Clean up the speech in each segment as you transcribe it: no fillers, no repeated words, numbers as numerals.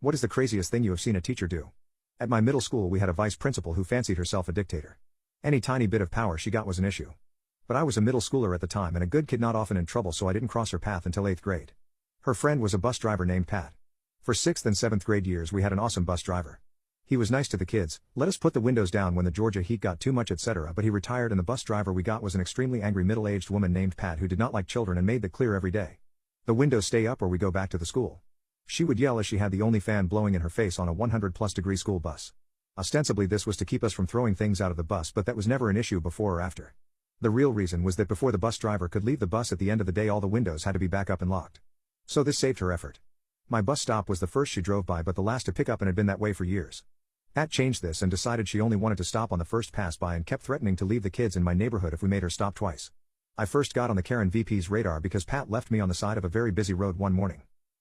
What is the craziest thing you have seen a teacher do? At my middle school we had a vice principal who fancied herself a dictator. Any tiny bit of power she got was an issue. But I was a middle schooler at the time and a good kid not often in trouble, so I didn't cross her path until 8th grade. Her friend was a bus driver named Pat. For 6th and 7th grade years we had an awesome bus driver. He was nice to the kids, let us put the windows down when the Georgia heat got too much etc. But he retired and the bus driver we got was an extremely angry middle-aged woman named Pat who did not like children and made that clear every day. The windows stay up or we go back to the school. She would yell as she had the only fan blowing in her face on a 100+ degree school bus. Ostensibly this was to keep us from throwing things out of the bus, but that was never an issue before or after. The real reason was that before the bus driver could leave the bus at the end of the day all the windows had to be back up and locked. So this saved her effort. My bus stop was the first she drove by but the last to pick up and had been that way for years. Pat changed this and decided she only wanted to stop on the first pass by and kept threatening to leave the kids in my neighborhood if we made her stop twice. I first got on the Karen VP's radar because Pat left me on the side of a very busy road one morning.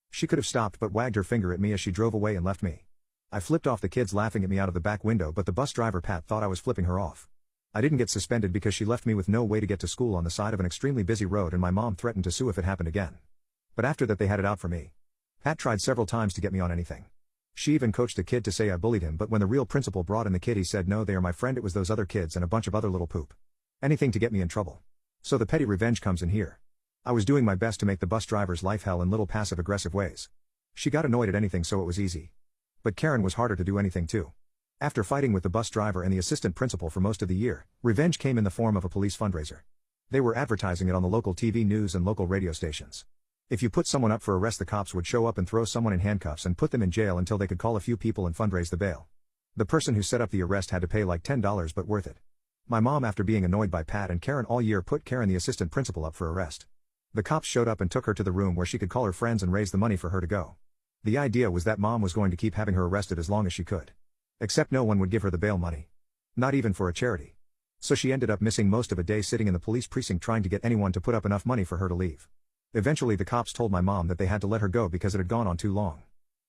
She could have stopped but wagged her finger at me as she drove away and left me. I flipped off the kids laughing at me out of the back window, but the bus driver Pat thought I was flipping her off. I didn't get suspended because she left me with no way to get to school on the side of an extremely busy road and my mom threatened to sue if it happened again. But after that they had it out for me. Pat tried several times to get me on anything. She even coached a kid to say I bullied him, but when the real principal brought in the kid he said no, they are my friend, it was those other kids and a bunch of other little poop. Anything to get me in trouble. So the petty revenge comes in here. I was doing my best to make the bus driver's life hell in little passive-aggressive ways. She got annoyed at anything so it was easy. But Karen was harder to do anything to. After fighting with the bus driver and the assistant principal for most of the year, revenge came in the form of a police fundraiser. They were advertising it on the local TV news and local radio stations. If you put someone up for arrest, the cops would show up and throw someone in handcuffs and put them in jail until they could call a few people and fundraise the bail. The person who set up the arrest had to pay like $10, but worth it. My mom, after being annoyed by Pat and Karen all year, put Karen, the assistant principal, up for arrest. The cops showed up and took her to the room where she could call her friends and raise the money for her to go. The idea was that mom was going to keep having her arrested as long as she could. Except no one would give her the bail money. Not even for a charity. So she ended up missing most of a day sitting in the police precinct trying to get anyone to put up enough money for her to leave. Eventually the cops told my mom that they had to let her go because it had gone on too long.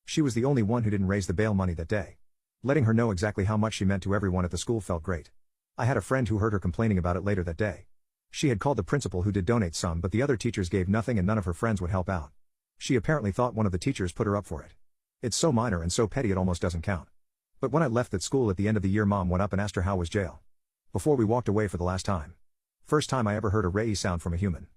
She was the only one who didn't raise the bail money that day. Letting her know exactly how much she meant to everyone at the school felt great. I had a friend who heard her complaining about it later that day. She had called the principal who did donate some, but the other teachers gave nothing and none of her friends would help out. She apparently thought one of the teachers put her up for it. It's so minor and so petty it almost doesn't count. But when I left that school at the end of the year, mom went up and asked her how was jail. Before we walked away for the last time. First time I ever heard a ray sound from a human.